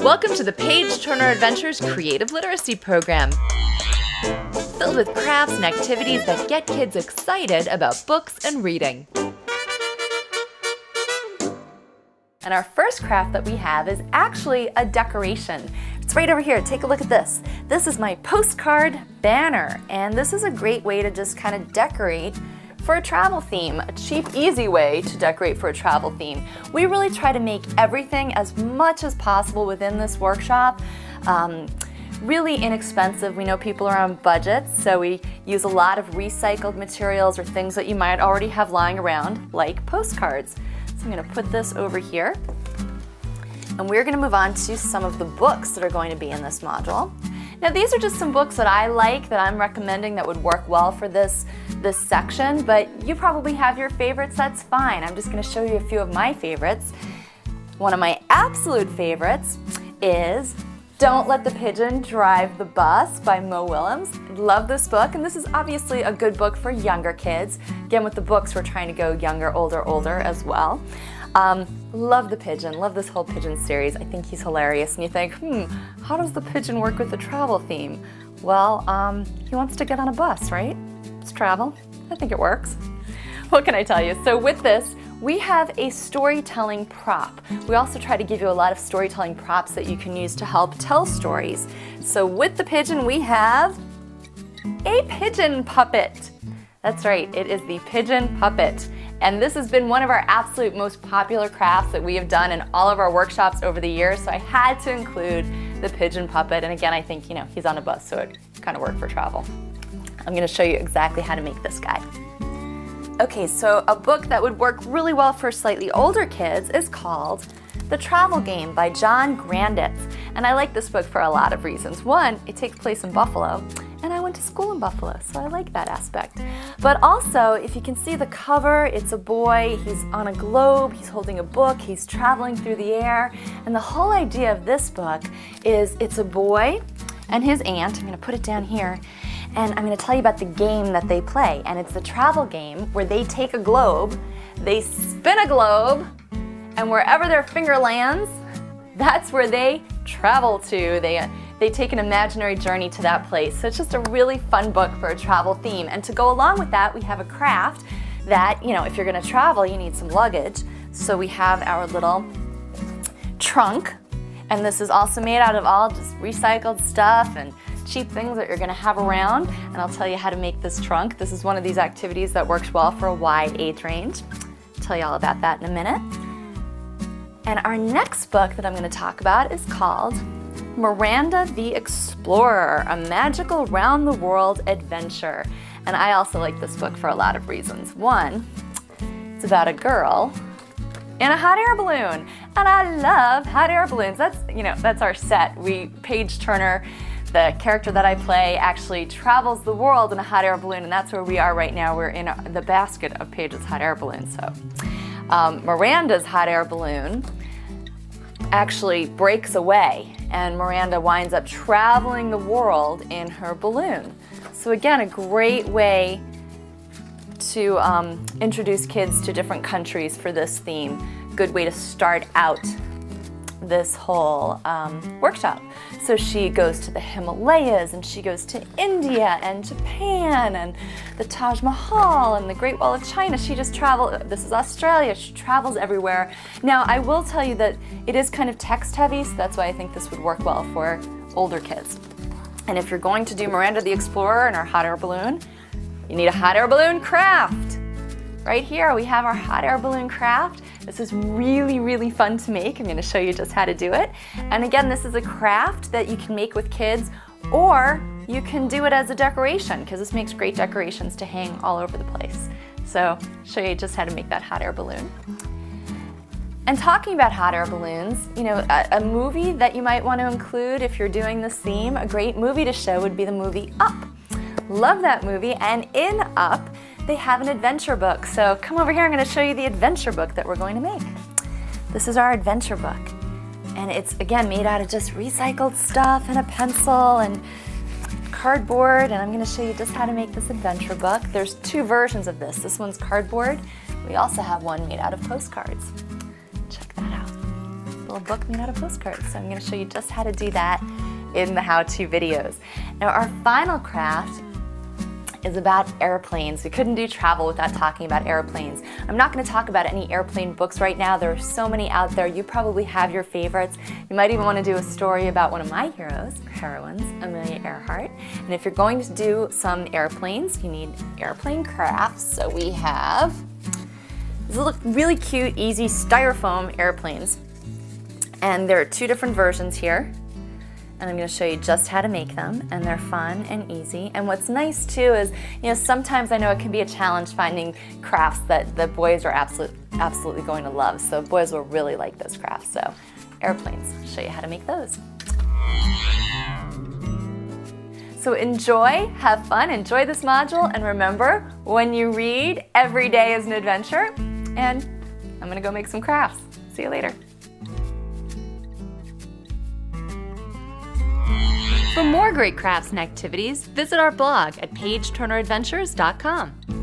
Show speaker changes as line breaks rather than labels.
Welcome to the Page Turner Adventures Creative Literacy Program, filled with crafts and activities that get kids excited about books and reading. And our first craft that we have is actually a decoration. It's right over here. Take a look at this. This is my postcard banner, and this is a great way to just kind of decorate for a travel theme, a cheap, easy way to decorate for a travel theme. We really try to make everything as much as possible within this workshop really inexpensive. We know people are on budgets, so we use a lot of recycled materials or things that you might already have lying around, like postcards. So I'm going to put this over here, and we're going to move on to some of the books that are going to be in this module. Now these are just some books that I like, that I'm recommending that would work well for this section, but you probably have your favorites, that's fine. I'm just going to show you a few of my favorites. One of my absolute favorites is Don't Let the Pigeon Drive the Bus by Mo Willems. Love this book, and this is obviously a good book for younger kids. Again, with the books, we're trying to go younger, older as well. Love the pigeon, love this whole pigeon series. I think he's hilarious, and you think, how does the pigeon work with the travel theme? Well, he wants to get on a bus, right? It's travel. I think it works. What can I tell you? So with this, we have a storytelling prop. We also try to give you a lot of storytelling props that you can use to help tell stories. So with the pigeon, we have a pigeon puppet. That's right, it is the Pigeon Puppet. And this has been one of our absolute most popular crafts that we have done in all of our workshops over the years, so I had to include the Pigeon Puppet. And again, I think, he's on a bus, so it kind of worked for travel. I'm going to show you exactly how to make this guy. Okay, so a book that would work really well for slightly older kids is called The Travel Game by John Granditz. And I like this book for a lot of reasons. One, it takes place in Buffalo, and I went to school in Buffalo, so I like that aspect. But also, if you can see the cover, it's a boy, he's on a globe, he's holding a book, he's traveling through the air, and the whole idea of this book is it's a boy and his aunt. I'm going to put it down here, and I'm going to tell you about the game that they play. And it's the travel game where they take a globe, they spin a globe, and wherever their finger lands, that's where they travel to. They take an imaginary journey to that place. So it's just a really fun book for a travel theme. And to go along with that, we have a craft that, if you're going to travel, you need some luggage. So we have our little trunk. And this is also made out of all just recycled stuff and cheap things that you're going to have around. And I'll tell you how to make this trunk. This is one of these activities that works well for a wide age range. I'll tell you all about that in a minute. And our next book that I'm going to talk about is called Miranda the Explorer, a magical round-the-world adventure. And I also like this book for a lot of reasons. One, it's about a girl in a hot air balloon. And I love hot air balloons. That's our set. Page Turner, the character that I play, actually travels the world in a hot air balloon, and that's where we are right now. We're in the basket of Page's hot air balloon. So Miranda's hot air balloon actually breaks away, and Miranda winds up traveling the world in her balloon. So again, a great way to introduce kids to different countries for this theme. Good way to start out this whole workshop. So she goes to the Himalayas, and she goes to India and Japan and the Taj Mahal and the Great Wall of China. She just travels. This is Australia. She travels everywhere. Now, I will tell you that it is kind of text heavy, so that's why I think this would work well for older kids. And if you're going to do Miranda the Explorer and her hot air balloon, you need a hot air balloon craft. Right here we have our hot air balloon craft. This is really, really fun to make. I'm going to show you just how to do it. And again, this is a craft that you can make with kids, or you can do it as a decoration, because this makes great decorations to hang all over the place. So I'll show you just how to make that hot air balloon. And talking about hot air balloons, a movie that you might want to include if you're doing this theme, a great movie to show would be the movie Up. Love that movie, and in Up, they have an adventure book. So come over here, I'm going to show you the adventure book that we're going to make. This is our adventure book. And it's, again, made out of just recycled stuff and a pencil and cardboard. And I'm going to show you just how to make this adventure book. There's two versions of this. This one's cardboard. We also have one made out of postcards. Check that out. little book made out of postcards. So I'm going to show you just how to do that in the how-to videos. Now our final craft is about airplanes. We couldn't do travel without talking about airplanes. I'm not going to talk about any airplane books right now. There are so many out there. You probably have your favorites. You might even want to do a story about one of my heroines, Amelia Earhart. And if you're going to do some airplanes, you need airplane crafts. So we have these little really cute, easy styrofoam airplanes. And there are two different versions here. And I'm going to show you just how to make them, and they're fun and easy. And what's nice too is, sometimes I know it can be a challenge finding crafts that the boys are absolutely going to love. So boys will really like this craft. So airplanes, I'll show you how to make those. So enjoy, have fun, enjoy this module, and remember, when you read, every day is an adventure. And I'm going to go make some crafts. See you later. For more great crafts and activities, visit our blog at pageturneradventures.com.